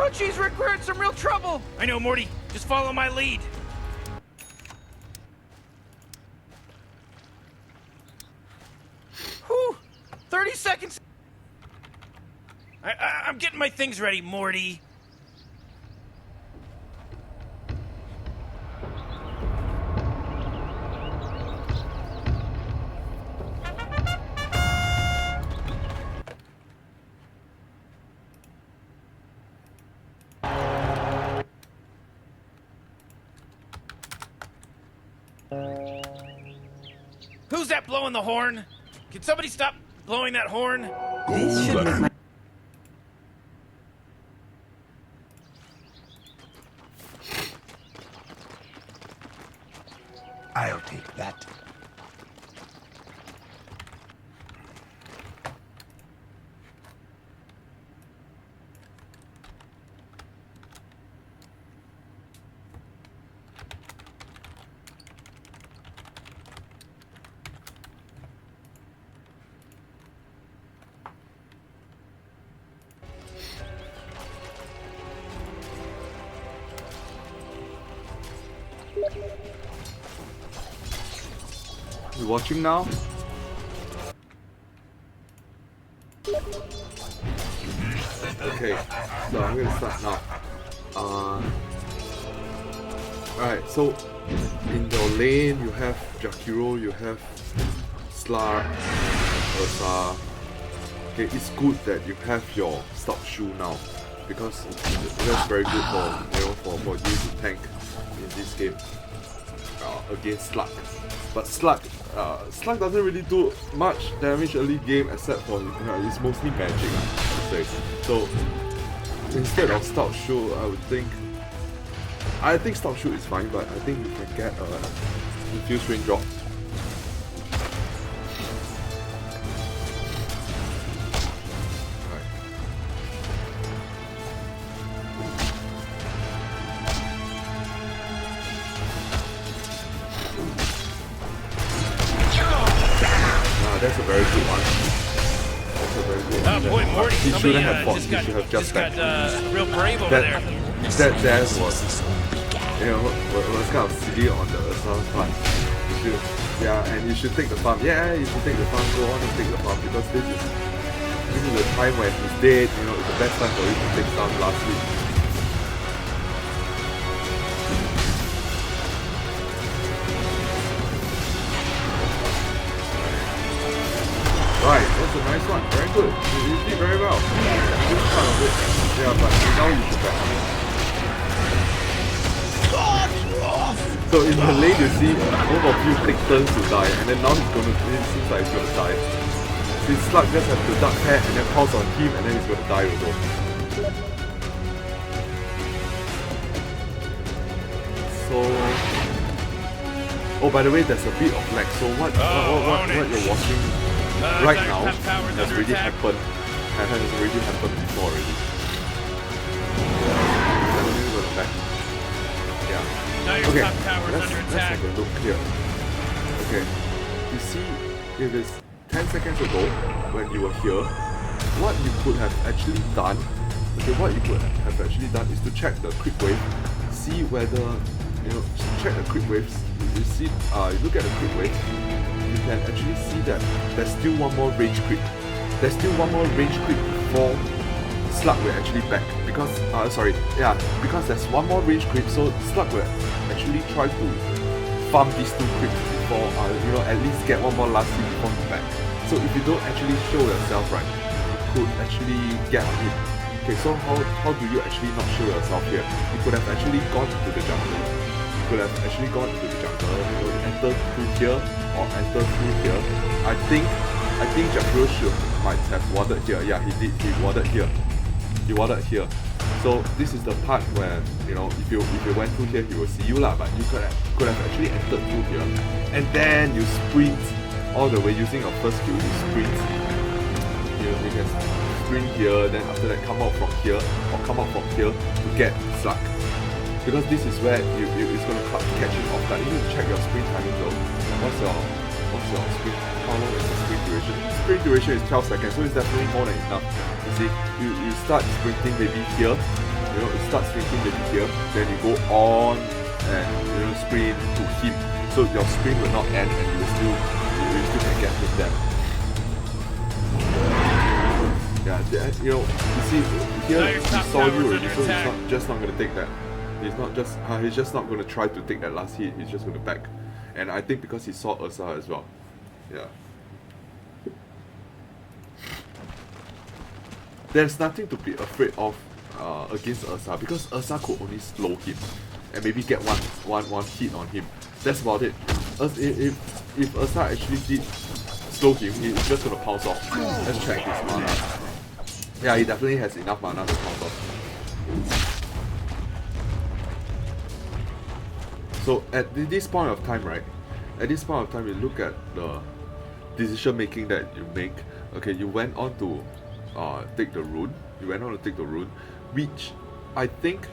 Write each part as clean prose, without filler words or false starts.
Oh, geez, Rick, we're in some real trouble. I know, Morty. Just follow my lead. Whew. 30 seconds. I'm getting my things ready, Morty. Who's that blowing the horn? Can somebody stop blowing that horn? This should make my... I'll take that. You watching now? Okay, so I'm gonna start now. Alright, so in your lane you have Jakiro, you have Slar, Ursa. Okay, it's good that you have your stop shoe now because that's very good for you to tank in this game against Slug. But Slug doesn't really do much damage early game except for it's mostly magic, I would say. So instead of Stout Shoe, I think Stout Shoe is fine, but I think you can get Infused Raindrop. That's a very good one. That's a very good one. Oh boy, Morty, he shouldn't have fought. He should have just got real brave over there. That was, was kind of silly on the Ursa's part. And you should take the farm. Yeah, you should take the farm. Go on and take the farm because this is the time when he's dead. It's the best time for you to take down last week. Right, that's a nice one. Very good. You did very well. This part of it. Yeah, but now you should back. So in the lane you see both of you take turns to die, and then now it seems like he's gonna die. Since Slug just has to duck head and then pulse on him and then he's gonna die also. So oh, by the way, there's a bit of lag. So what you're watching right now has already happened. And has already happened before already. Yeah. Okay, let's have a look here. Okay, you see, if it's 10 seconds ago when you were here, what you could have actually done, is to check the quick wave, see whether, check the quick waves. You see, you look at the quick wave, you can actually see that there's still one more range creep. There's still one more range creep before Slug will actually back. Because there's one more range creep, so Slug will actually try to farm these two creeps before, at least get one more last hit before you back. So if you don't actually show yourself right, you could actually get a hit. Okay, so how do you actually not show yourself here? You could have actually gone into the jungle. Enter through here or enter through here. I think Jakiro might have warded here. Yeah, he did. He warded here. So this is the part where if you went through here, he will see you lah. But you could have actually entered through here, and then you sprint all the way using your first skill. You sprint. You can sprint here. Then after that, come out from here or come out from here to get Slug. Because this is where it's going to catch you off guard. You need to check your sprint timing though. What's your sprint? How long is the sprint duration? Sprint duration is 12 seconds, so it's definitely more than enough. You see, you start sprinting maybe here, You know, it starts shrinking maybe here, then you go on and sprint to hit. So your sprint will not end, and you still can get hit there. Yeah, you see here he saw you already, so he's just not gonna take that. He's just not gonna try to take that last hit. He's just gonna back, and I think because he saw Ursa as well. Yeah. There's nothing to be afraid of against Ursa, because Ursa could only slow him and maybe get one hit on him. That's about it. If Ursa actually did slow him, he's just gonna pounce off. Let's check his mana. Yeah, he definitely has enough mana to pounce off. So at this point of time, right? At this point of time, you look at the decision making that you make. Okay, you went on to take the rune. Which I think,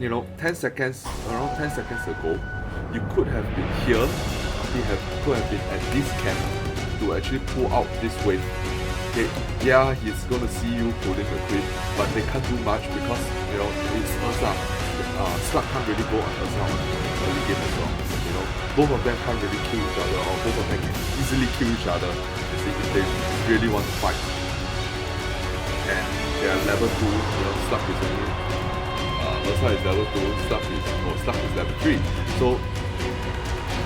10 seconds, around 10 seconds ago, you could have been here. Could have been at this camp to actually pull out this wave. Okay, yeah, he's gonna see you pulling the creep, but they can't do much because it's Ursa. Slug can't really go on Ursa on early game as well. Both of them can't really kill each other, or both of them can easily kill each other if they really want to fight. And they are level 2, Slug is only Ursa is level 2, Slug is level 3. So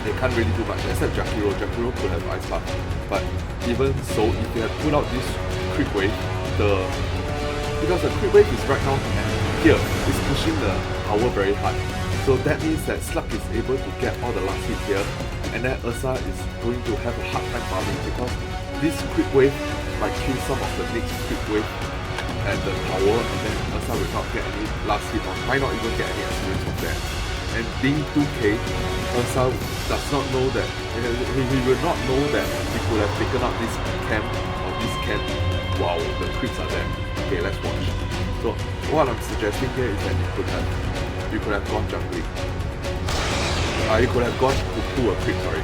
they can't really do much except Jakiro. Jakiro could have Ice Path. But even so, if they had put out this creep wave, because the creep wave is right now here, is pushing the tower very hard. So that means that Slug is able to get all the last hit here, and then Ursa is going to have a hard time farming because this creep wave might kill some of the next creep wave at the tower, and then Ursa will not get any last hit on, might not even get any experience from there. And being 2k, Ursa does not know that, he will not know that he could have taken out this camp or this camp while the creeps are there. Okay, let's watch. So what I'm suggesting here is that you could have gone jungling. You could have gone to pull a creep, sorry.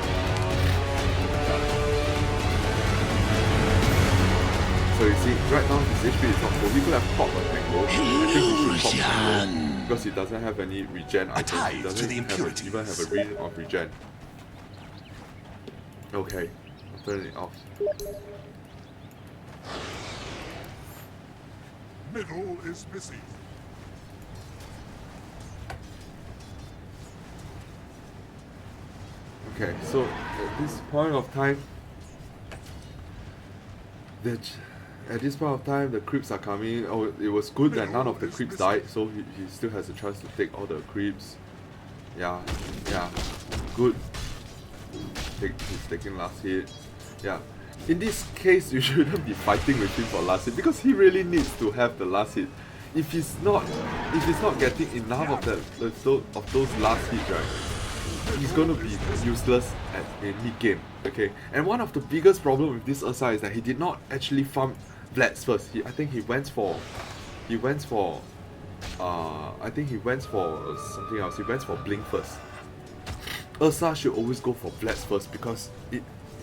So you see, right now his HP is not full. He could have popped a tango. I think he should pop tango because he doesn't have any regen items. He doesn't even have a ring of regen. Okay, I'll turn it off. Middle is busy. Okay, so at this point of time, the creeps are coming. Oh, it was good that none of the creeps died, so he still has a chance to take all the creeps. Yeah, good. He's taking last hit. Yeah. In this case, you shouldn't be fighting with him for last hit because he really needs to have the last hit. If he's not getting enough of those last hits, right, he's going to be useless at a mid game. Okay. And one of the biggest problems with this Ursa is that he did not actually farm Vlad's first. I think he went for something else. He went for Blink first. Ursa should always go for Vlad's first because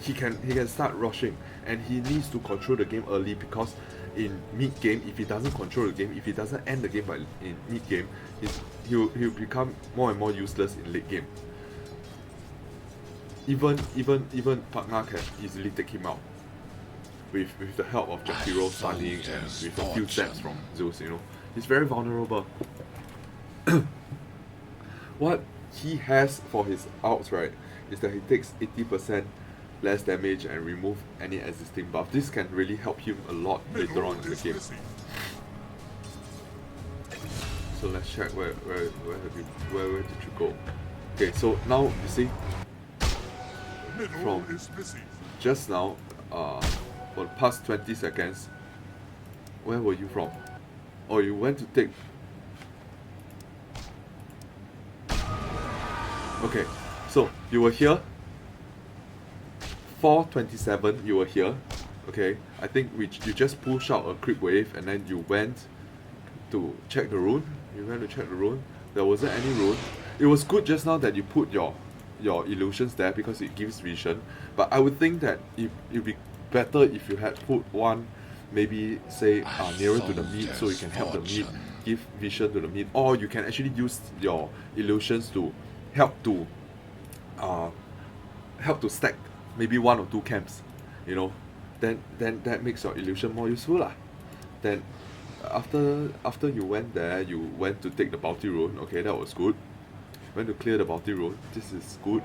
he can start rushing, and he needs to control the game early because in mid game, if he doesn't control the game, if he doesn't end the game in mid game, he'll become more and more useless in late game. Even Pagna can easily take him out with the help of Jakiro stunning and with a few steps from Zeus. He's very vulnerable. What he has for his ults, right, is that he takes 80% less damage and remove any existing buff. This can really help him a lot later on in the game. So let's check where did you go? Okay, so now you see from just now, for the past 20 seconds, where were you from? Oh, you went to take. Okay, so you were here. 4:27, you were here. Okay, I think you just pushed out a creep wave and then you went to check the rune. There wasn't any rune. It was good just now that you put your illusions there because it gives vision. But I would think that it'd be better if you had put one, maybe say nearer to the mid so you can help the mid give vision to the mid, or you can actually use your illusions to help to stack maybe 1 or 2 camps, you know, then that makes your illusion more useful lah. Then after you went there, you went to take the bounty rune. Okay, that was good. Went to clear the bounty rune. This is good.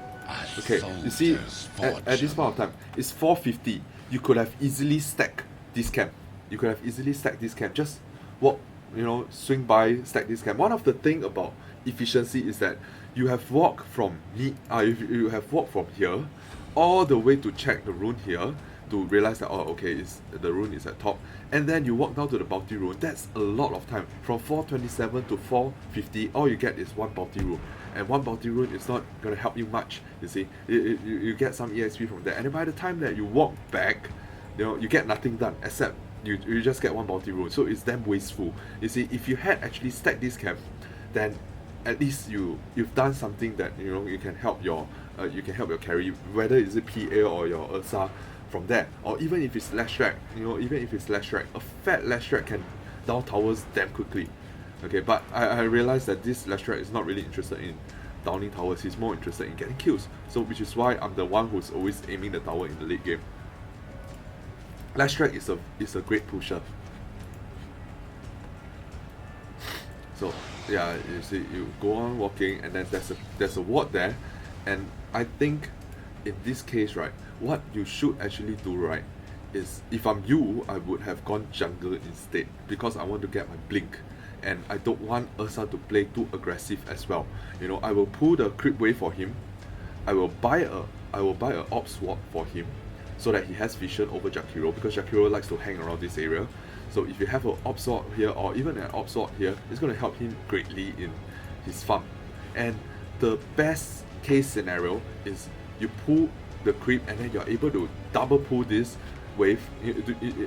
Okay, you see, at this point of time, it's 450. You could have easily stacked this camp. You could have easily stacked this camp. Just walk, you know, swing by, stack this camp. One of the thing about efficiency is that you have walked from you have walked from here all the way to check the rune here to realize that, oh, okay, the rune is at top, and then you walk down to the bounty rune. That's a lot of time. From 427 to 450, all you get is 1 bounty rune, and 1 bounty rune is not going to help you much. You see, you get some EXP from there, and by the time that you walk back, you know, you get nothing done except you just get 1 bounty rune. So it's damn wasteful. You see, if you had actually stacked this camp, then at least you've done something that, you know, you can help your carry, whether is it PA or your Ursa from there, or even if it's Lash Track, you know, even if it's Lash Track, a fat Lash Track can down towers damn quickly. Okay, but I realized that this Lash Track is not really interested in downing towers. He's more interested in getting kills. So which is why I'm the one who's always aiming the tower in the late game. Lash Track is a great pusher. So yeah, you see, you go on walking, and then there's a ward there, and I think in this case, right, what you should actually do, right, is, if I'm you, I would have gone jungle instead, because I want to get my blink, and I don't want Ursa to play too aggressive as well. You know, I will pull the creep wave for him. I will buy a Orb Sword for him, so that he has vision over Jakiro, because Jakiro likes to hang around this area. So if you have an Orb Sword here, or even an Orb Sword here, it's going to help him greatly in his farm. And the best case scenario is you pull the creep, and then you're able to double pull this wave.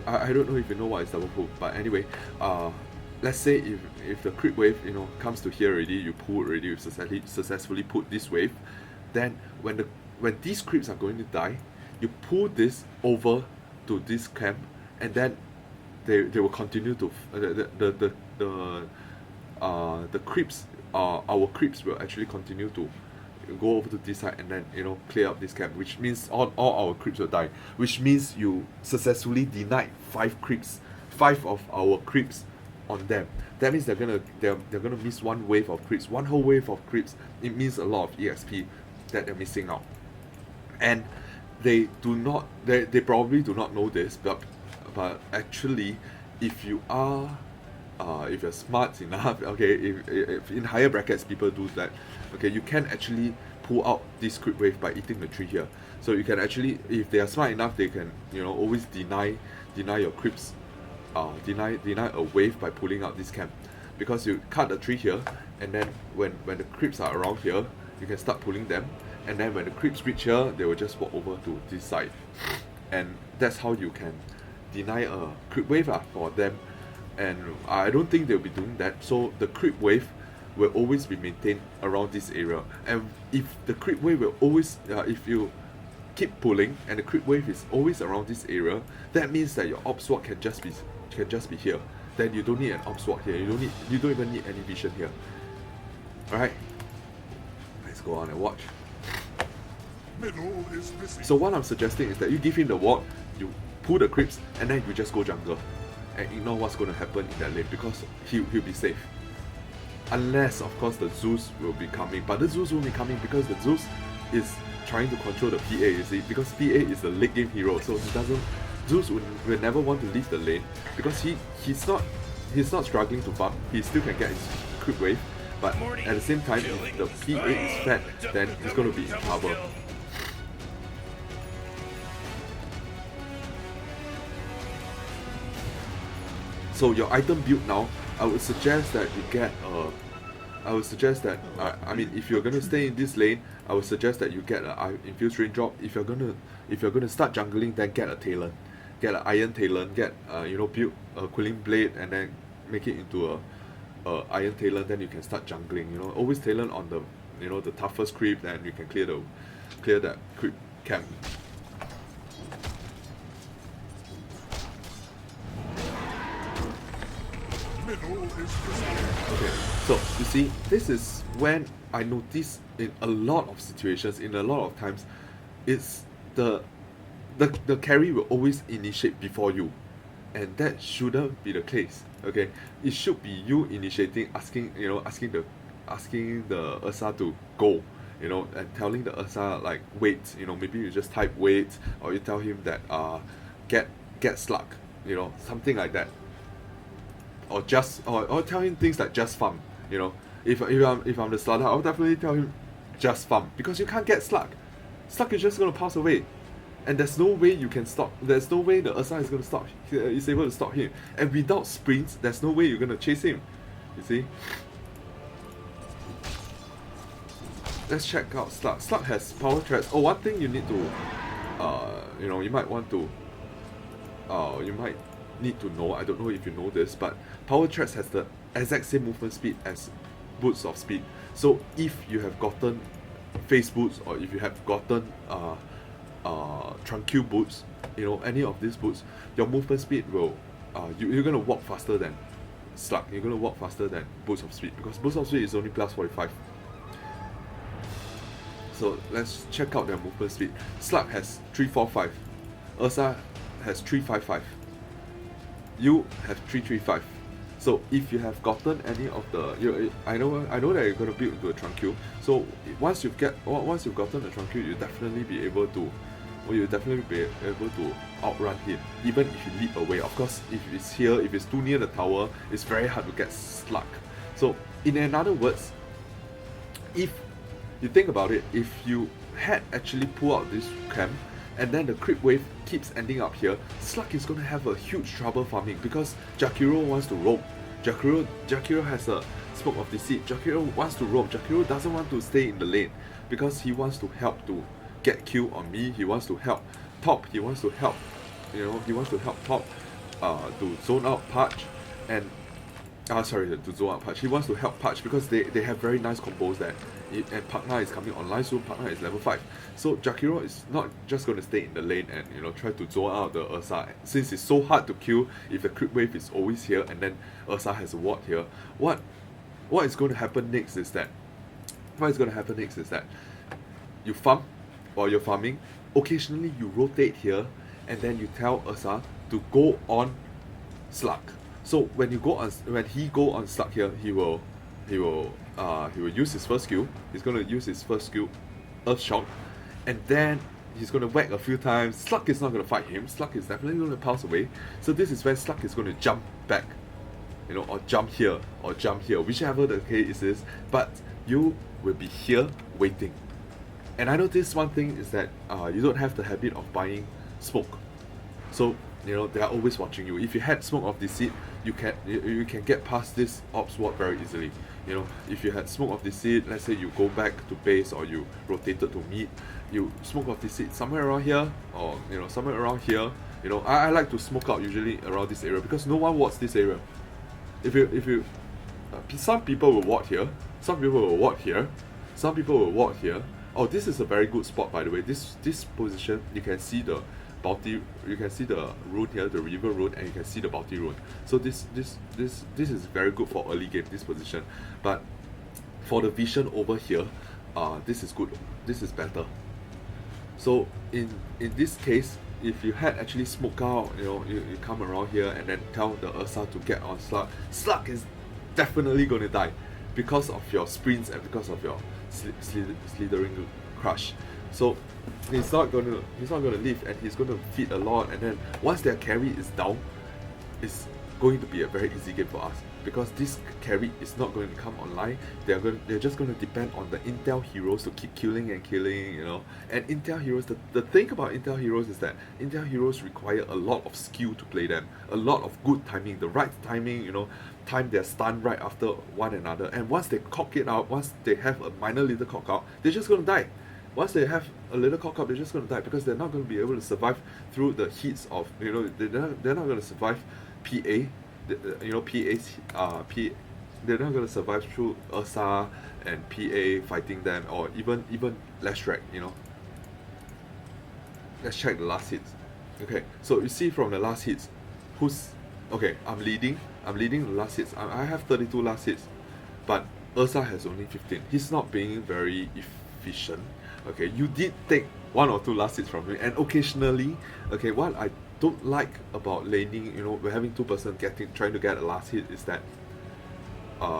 I don't know if you know what is double pull, but anyway, let's say if the creep wave, you know, comes to here already, you pull already, you successfully put this wave, then when these creeps are going to die, you pull this over to this camp, and then they will continue to the creeps, our creeps will actually continue to go over to this side, and then, you know, clear up this camp, which means all our creeps will die, which means you successfully denied 5 of our creeps on them. That means they're gonna miss 1 wave of creeps, 1 whole wave of creeps. It means a lot of EXP that they're missing out, and they probably do not know this, but actually, if you're smart enough, okay, if in higher brackets people do that, okay, you can actually pull out this creep wave by eating the tree here. So you can actually, if they are smart enough, they can, you know, always deny your creeps, deny a wave by pulling out this camp, because you cut the tree here, and then when the creeps are around here, you can start pulling them, and then when the creeps reach here, they will just walk over to this side, and that's how you can deny a creep wave for them. And I don't think they'll be doing that, so the creep wave will always be maintained around this area. And if the creep wave will always, if you keep pulling and the creep wave is always around this area, that means that your Orb Sword can just be here. Then you don't need an Orb Sword here. You don't even need any vision here. Alright, let's go on and watch. Middle is missing. So what I'm suggesting is that you give him the ward, you pull the creeps, and then you just go jungle and ignore what's going to happen in that lane, because he'll be safe. Unless, of course, the Zeus will be coming, but the Zeus won't be coming because the Zeus is trying to control the PA, you see, because PA is the late game hero, so Zeus will never want to leave the lane, because he's not struggling to farm. He still can get his creep wave, but at the same time, if the PA is fat, then he's going to be in trouble. So your item build now, I would suggest that you get I mean, if you're gonna stay in this lane, I would suggest that you get an infused raindrop. If you're gonna start jungling, then get a Talon, get an Iron Talon, get you know, build a Quilling Blade, and then make it into a Iron Talon. Then you can start jungling. You know, always Talon on the, you know, the toughest creep, then you can clear that creep camp. Middle is missing. Okay, so you see, this is when I notice in a lot of situations, in a lot of times, it's the carry will always initiate before you, and that shouldn't be the case. Okay, it should be you initiating, asking the Ursa to go, and telling the Ursa like wait, maybe you just type wait, or you tell him that get slug, something like that, or tell him things like just farm, if I'm the starter, I'll definitely tell him just farm, because you can't get slug. Slug is just gonna pass away, and there's no way you can stop. There's no way the Ursa is gonna stop. Is able to stop him, and without sprints, there's no way you're gonna chase him. You see. Let's check out Slug. Slug has power threats. Oh, one thing you need to, you might want to, you might need to know. I don't know if you know this, but power threats has the exact same movement speed as boots of speed. So if you have gotten face boots, or if you have gotten tranquil boots, any of these boots, your movement speed will, you're gonna walk faster than Slug. You're gonna walk faster than boots of speed, because boots of speed is only plus 45. So let's check out their movement speed. Slug has 345. Ursa has 355. You have 335. So if you have gotten any of the, I know that you're gonna build into a tranquil. So once you've gotten the tranquil, you'll definitely be able to outrun him, even if you leap away. Of course, if it's here, if it's too near the tower, it's very hard to get Slug. So in other words, if you think about it, if you had actually pulled out this camp, and then the creep wave keeps ending up here, Slug is going to have a huge trouble farming, because Jakiro wants to roam. Jakiro has a smoke of deceit. Jakiro wants to roam. Jakiro doesn't want to stay in the lane, because he wants to help to get kill on me. He wants to help top. He wants to help, top to zone out Patch, and to zone out Patch. He wants to help Patch because they have very nice combos there. And Pagna is coming online soon. Pagna is level 5. So Jakiro is not just going to stay in the lane and try to zone out the Ursa, since it's so hard to kill if the creep wave is always here and then Ursa has a ward here. What is going to happen next is that you farm while you're farming. Occasionally you rotate here, and then you tell Ursa to go on Slug. So when he go on Slug here, he will use his first skill. He's going to use his first skill, Earth Shock, and then he's going to whack a few times. Slug is not going to fight him. Slug is definitely going to pass away. So this is when Slug is going to jump back, or jump here, whichever the case is. But you will be here waiting. And I noticed one thing is that you don't have the habit of buying smoke. So they are always watching you. If you had smoke of deceit, you can get past this ops ward very easily. If you had smoke of deceit, let's say you go back to base, or you rotated to mid, you smoke of deceit somewhere around here, or somewhere around here. I like to smoke out usually around this area, because no one wards this area. If you some people will ward here, some people will ward here, some people will ward here. Oh, this is a very good spot, by the way. This position, you can see the bounty, you can see the rune here, the river rune, and you can see the bounty rune. So this is very good for early game, this position. But for the vision over here, this is good. This is better. So in this case, if you had actually smoke out, you come around here and then tell the Ursa to get on Slug. Slug is definitely going to die because of your sprints and because of your slithering crush. So he's not gonna live, and he's gonna feed a lot, and then once their carry is down, it's going to be a very easy game for us, because this carry is not going to come online. They're just going to depend on the Intel heroes to keep killing and killing, And Intel heroes, the thing about Intel heroes is that Intel heroes require a lot of skill to play them, a lot of good timing, the right timing, time their stun right after one another. And once they cock it out, once they have a minor little cock out, they're just going to die. Once they have a little cock up, they're just going to die, because they're not going to be able to survive through the heats of, they're not going to survive PA, they're not going to survive through Ursa and PA fighting them, or even Leshrac, Let's check the last hits. Okay, so you see from the last hits, I'm leading. I'm leading the last hits. I have 32 last hits, but Ursa has only 15. He's not being very efficient. Okay, you did take 1 or 2 last hits from me, and occasionally, okay, what I don't like about laning, you know, we're having 2 person trying to get a last hit is that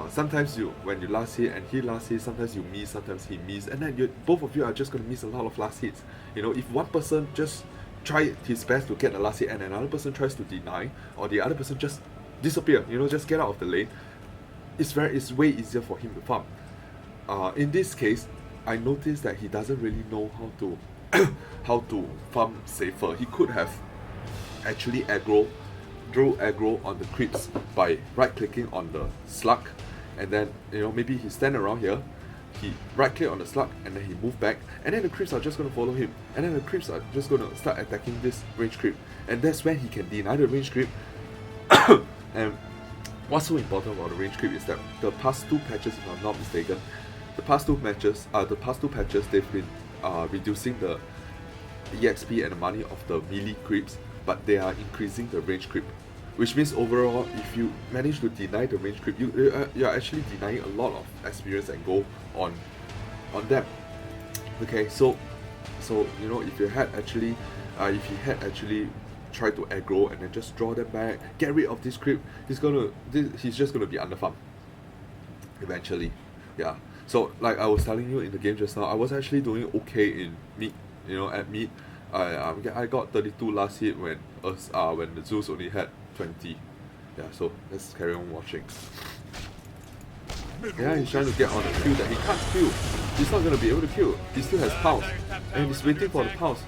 sometimes when you last hit and he last hit, sometimes you miss, sometimes he miss, and then both of you are just going to miss a lot of last hits. You know, if one person just try his best to get the last hit and another person tries to deny, or the other person just disappear, you know, just get out of the lane, it's way easier for him to farm. In this case, I noticed that he doesn't really know how to how to farm safer. He could have actually drew aggro on the creeps by right clicking on the slug, and then, you know, maybe he stand around here, he right click on the slug, and then he move back, and then the creeps are just going to follow him, and then the creeps are just going to start attacking this range creep, and that's when he can deny the range creep. And what's so important about the range creep is that the past 2 patches, if I'm not mistaken, the past two patches they've been reducing the EXP and the money of the melee creeps, but they are increasing the range creep, which means overall, if you manage to deny the range creep, you're actually denying a lot of experience and gold on them. Okay, so you know, if he had actually tried to aggro and then just draw them back, get rid of this creep, he's just gonna be underfarmed eventually. Yeah. So like I was telling you in the game just now, I was actually doing okay in mid. You know, at mid, I got 32 last hit when the Zeus only had 20. Yeah, so let's carry on watching. Yeah, he's trying to get on a kill that he can't kill. He's not gonna be able to kill. He still has pulse, and he's waiting for the pulse.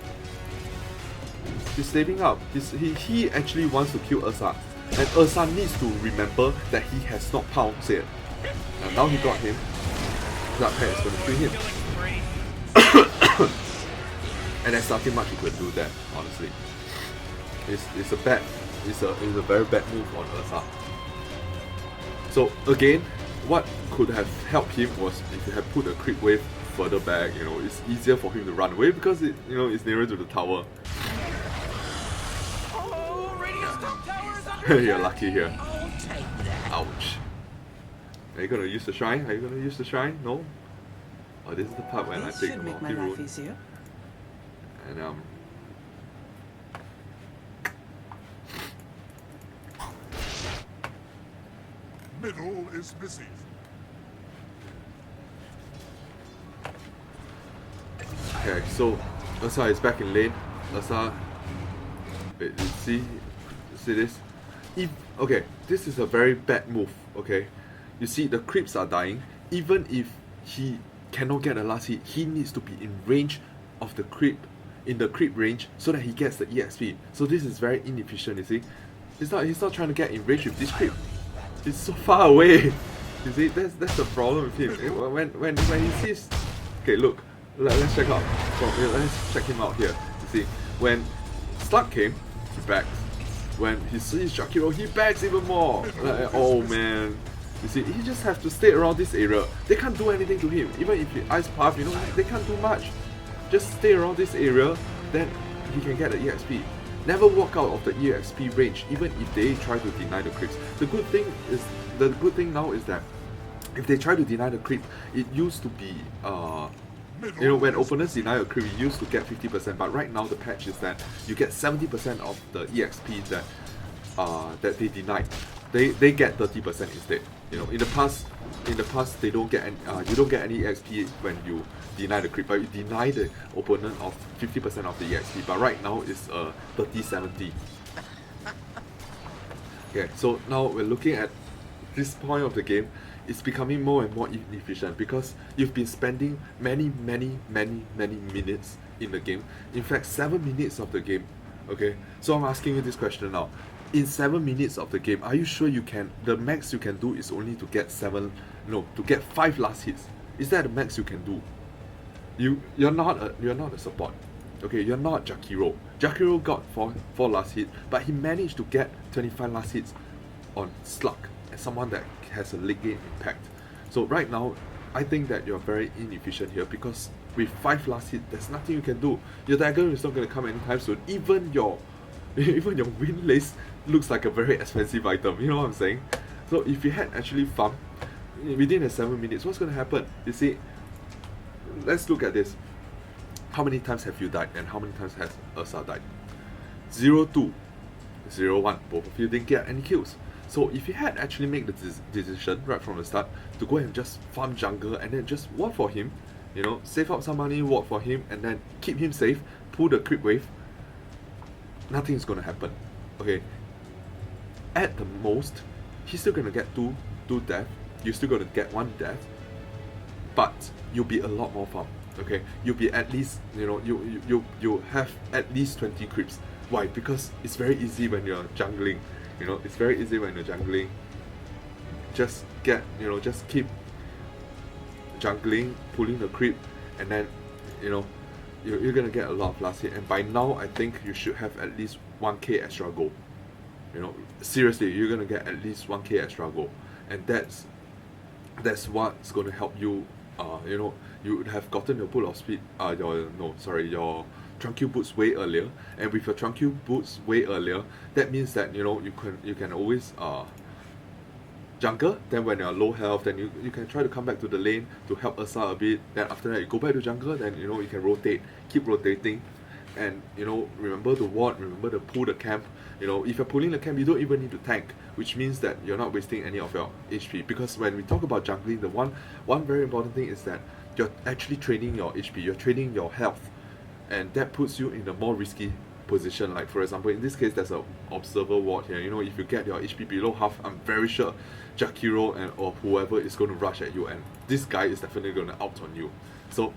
He's saving up. He actually wants to kill Ursa, and Ursa needs to remember that he has not pulse yet. And now he got him. That pair is gonna kill him. And there's nothing much you could do there, honestly. It's a very bad move on Ursa. So again, what could have helped him was if you had put a creep wave further back. You know, it's easier for him to run away because it's nearer to the tower. Oh, radius top tower is under You're attack. lucky here. I'll take that. Ouch. Are you gonna use the shrine? Are you gonna use the shrine? No? Oh, this is the part when I This take should the make my multi life rune. easier. And Middle is busy. okay, so Ursa is back in lane. Ursa, wait, see this? Okay, this is a very bad move. Okay, you see the creeps are dying. Even if he cannot get a last hit, he needs to be in range of the creep, in the creep range, so that he gets the EXP. So this is very inefficient. You see, he's not trying to get in range with this creep. He's so far away. You see, that's the problem with him. When he sees, okay, look, let's check out. Let's check him out here. You see, when Slug came, he backs. When he sees Jakiro, he backs even more. Oh man. You see, he just has to stay around this area. They can't do anything to him. Even if he ice path, you know, they can't do much. Just stay around this area, then he can get the EXP. Never walk out of the EXP range, even if they try to deny the creeps. The good thing now is that if they try to deny the creep, it used to be you know, when opponents deny a creep, you used to get 50%, but right now the patch is that you get 70% of the EXP that they denied. They get 30% instead. You know, in the past they don't get any, you don't get any EXP when you deny the creep, but you deny the opponent of 50% of the EXP. But right now it's 30-70. Okay, so now we're looking at this point of the game. It's becoming more and more inefficient because you've been spending many minutes in the game. In fact, 7 minutes of the game. Okay, so I'm asking you this question now. In 7 minutes of the game, are you sure you can? The max you can do is only to get 5 last hits. Is that the max you can do? You're not a support. Okay, you're not Jakiro. Jakiro got 4 last hits, but he managed to get 25 last hits on Slug, as someone that has a late game impact. So right now, I think that you're very inefficient here because with 5 last hits, there's nothing you can do. Your dagger is not going to come anytime soon. Even your Even your wind lace looks like a very expensive item, you know what I'm saying? So if you had actually farmed within the 7 minutes, what's going to happen? You see, let's look at this. How many times have you died and how many times has Ursa died? 0-2, 0-1, both of you didn't get any kills. So if you had actually made the decision right from the start to go and just farm jungle and then just ward for him, you know, save up some money, ward for him, and then keep him safe, pull the creep wave, nothing is going to happen. Okay, at the most, he's still going to get two death, you're still going to get 1 death, but you'll be a lot more farm. Okay, you'll be at least, you know, you have at least 20 creeps. Why? Because it's very easy when you're jungling. You know, it's very easy when you're jungling. Just get, you know, just keep jungling, pulling the creep, and then, you know, you're gonna get a lot of last hit. And by now, I think you should have at least 1k extra gold. You know, seriously, you're gonna get at least 1k extra gold, and that's what's gonna help you. You know, you would have gotten your pull of speed. Your Tranquil boots way earlier, and with your Tranquil boots way earlier, that means that, you know, you can always jungle. Then when you're low health, then you can try to come back to the lane to help Ursa a bit. Then after that, you go back to jungle. Then, you know, you can rotate, keep rotating, and, you know, remember the ward, remember to pull the camp. You know, if you're pulling the camp, you don't even need to tank, which means that you're not wasting any of your HP. Because when we talk about jungling, the one very important thing is that you're actually training your HP, you're training your health, and that puts you in a more risky position. Like, for example, in this case, there's an observer ward here. You know, if you get your HP below half, I'm very sure Jakiro or whoever is going to rush at you, and this guy is definitely going to out on you. So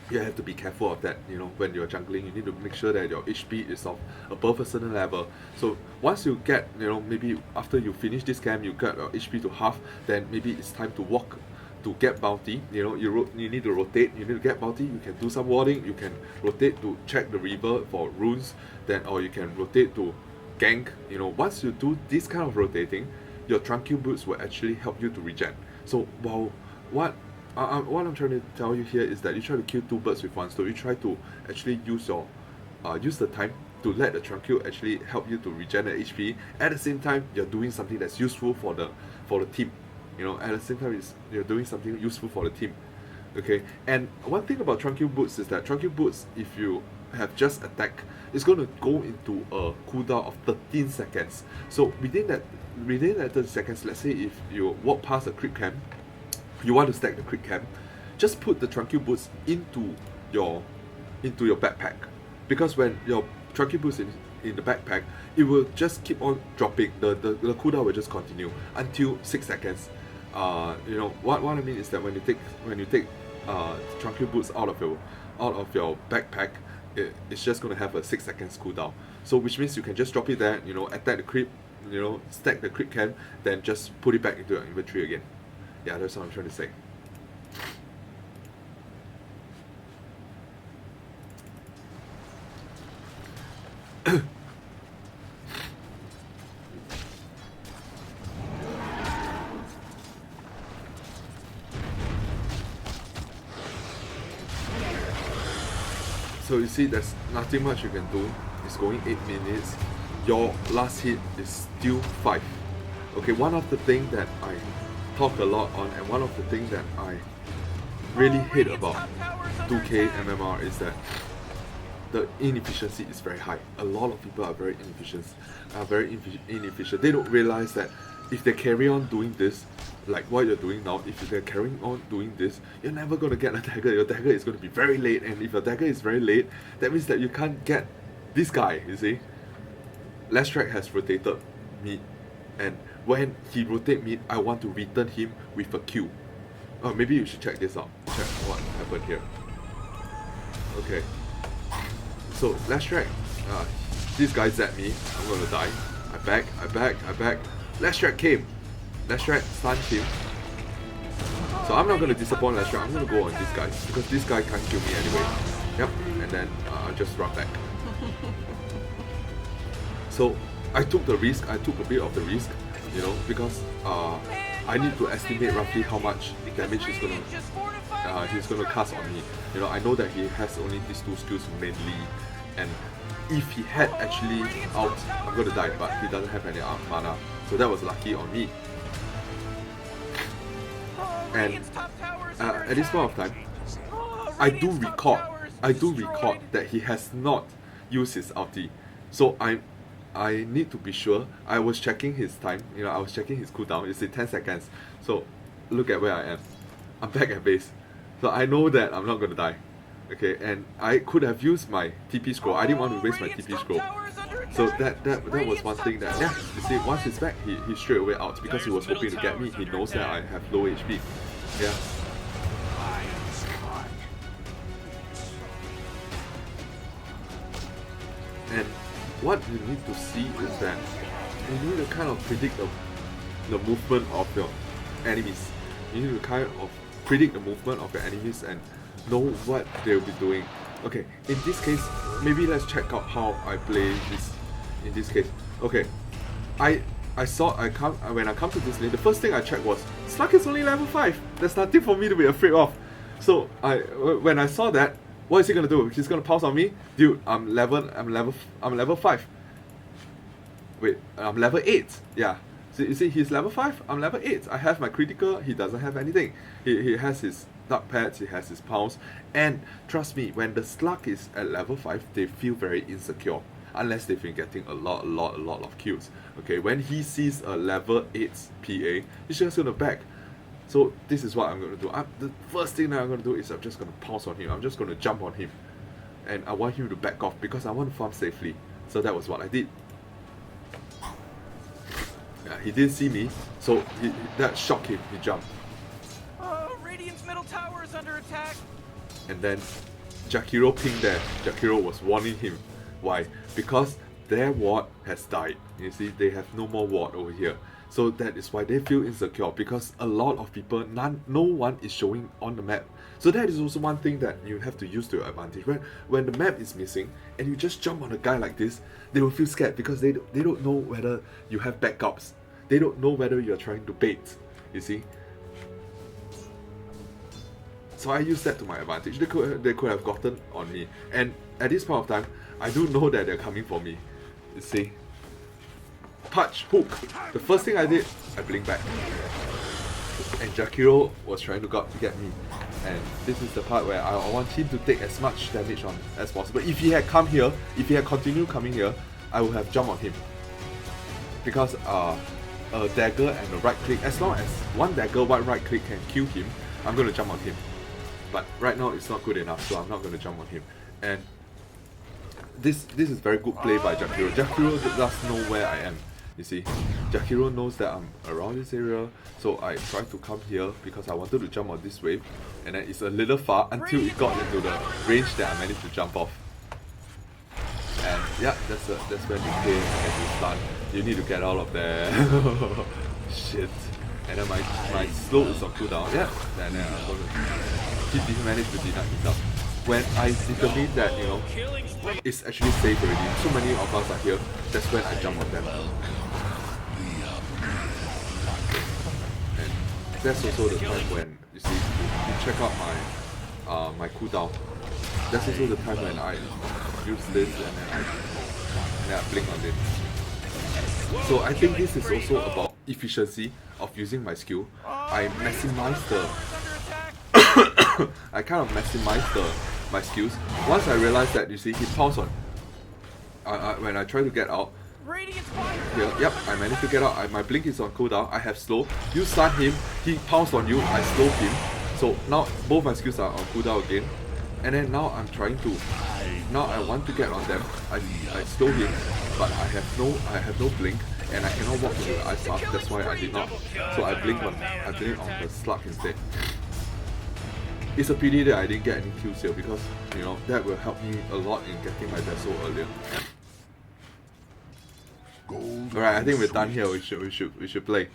you have to be careful of that. You know, when you're jungling, you need to make sure that your HP is of above a certain level. So once you get, you know, maybe after you finish this camp, you get your HP to half, then maybe it's time to walk to get bounty. You know, you need to rotate, you need to get bounty. You can do some warding, you can rotate to check the river for runes, then, or you can rotate to gank. You know, once you do this kind of rotating, your Tranquil boots will actually help you to regen. So while what I'm trying to tell you here is that you try to kill 2 birds with 1 stone. You try to actually use the time to let the Tranquil actually help you to regenerate HP. At the same time, you're doing something that's useful for the team. You know, at the same time, you're doing something useful for the team. Okay, and one thing about Tranquil boots is that Tranquil boots, if you have just attack, it's going to go into a cooldown of 13 seconds. So within that 30 seconds, let's say if you walk past a creep camp, you want to stack the creep camp, just put the Tranquil boots into your backpack, because when your Tranquil boots in the backpack, it will just keep on dropping. The cooldown will just continue until 6 seconds. You know what I mean is that when you take Tranquil boots out of your backpack, it's just going to have a 6 seconds cooldown. So which means you can just drop it there, you know, attack the creep, you know, stack the creep camp, then just put it back into your inventory again. Yeah, that's what I'm trying to say. So you see, there's nothing much you can do. It's going 8 minutes. Your last hit is still 5. Okay, one of the things that I talk a lot on, and one of the things that I really hate about 2K MMR is that the inefficiency is very high. A lot of people are very inefficient. They don't realize that if they carry on doing this, like what you're doing now, if they're carrying on doing this, you're never going to get a dagger. Your dagger is going to be very late, and if your dagger is very late, that means that you can't get this guy, you see. Lestrak has rotated mid, and when he rotate mid, I want to return him with a Q. Oh, maybe you should check this out. Check what happened here. Okay. So Lestrak, this guy zapped me. I'm gonna die. I back. Lestrak came. Lestrak stunned him. So I'm not gonna disappoint Lestrak. I'm gonna go on this guy because this guy can't kill me anyway. Yep. And then I'll just run back. So I took the risk. I took a bit of the risk, you know, because I need to estimate roughly how much damage he's gonna cast on me. You know, I know that he has only these 2 skills mainly, And if he had actually out, I'm gonna die, but he doesn't have any mana, so that was lucky on me. And at this point of time, I do record that he has not used his ulti, so I need to be sure. I was checking his time, I was checking his cooldown. It's 10 seconds. So look at where I am. I'm back at base, so I know that I'm not gonna die. Okay, and I could have used my TP scroll. I didn't want to waste my TP scroll. So that was one thing that, yeah, you see, once he's back, he straight away out because he was hoping to get me. He knows that I have low HP. Yeah. And what you need to see is that you need to kind of predict the movement of your enemies. You need to kind of predict the movement of your enemies and know what they'll be doing. Okay, in this case, maybe let's check out how I play this in this case. Okay, when I come to this lane, the first thing I checked was Slug is only level 5. There's nothing for me to be afraid of. So when I saw that, what is he gonna do? He's gonna pulse on me? Dude, I'm level 5. Wait, I'm level 8. Yeah. So you see, he's level 5, I'm level 8. I have my critical, he doesn't have anything. He has his dark pads, he has his pulse, and trust me, when the Slug is at level 5, they feel very insecure. Unless they've been getting a lot of kills. Okay, when he sees a level 8 PA, he's just gonna back. So this is what I'm gonna do. The first thing that I'm gonna do is I'm just gonna pounce on him. I'm just gonna jump on him. And I want him to back off because I want to farm safely. So that was what I did. Yeah, he didn't see me, so that shocked him. He jumped. Radiant's middle tower is under attack. And then Jakiro pinged there. Jakiro was warning him. Why? Because their ward has died. You see, they have no more ward over here. So that is why they feel insecure, because a lot of people, no one is showing on the map. So that is also one thing that you have to use to your advantage. When the map is missing and you just jump on a guy like this, they will feel scared because they don't know whether you have backups. They don't know whether you're trying to bait. You see? So I use that to my advantage. They could have gotten on me. And at this point of time, I do know that they're coming for me. You see? Touch, hook. The first thing I did, I blinked back. And Jakiro was trying to get me. And this is the part where I want him to take as much damage on as possible. If he had come here, if he had continued coming here, I would have jumped on him. Because a dagger and a right click, as long as one dagger, one right click can kill him, I'm going to jump on him. But right now it's not good enough, so I'm not going to jump on him. And this is very good play by Jakiro. Jakiro does know where I am. You see, Jakiro knows that I'm around this area, so I try to come here because I wanted to jump on this wave, and then it's a little far until it got into the range that I managed to jump off. And yeah, that's when you play and you stun. You need to get out of there. Shit. And then my slow is on cooldown. Yeah, and then I'm going to... He managed to deny himself. When I determine that, it's actually safe already, so many of us are here, that's when I jump on them. And that's also the time when, you see, you check out my cooldown. That's also the time when I use this and then I blink on it. So I think this is also about efficiency of using my skill. I maximize I kind of maximize my skills. Once I realized that, you see, he pounced on. When I try to get out, here, yep, I managed to get out. My blink is on cooldown. I have slow. You stun him, he pounced on you. I slow him. So now both my skills are on cooldown again. And then now I'm trying to. Now I want to get on them. I slow him, but I have no blink, and I cannot walk into the ice path. That's why I did not. So I blink on the Slug instead. It's a pity that I didn't get any kills here because, that will help me a lot in getting my vessel earlier. Alright, I think we're done here. We should play.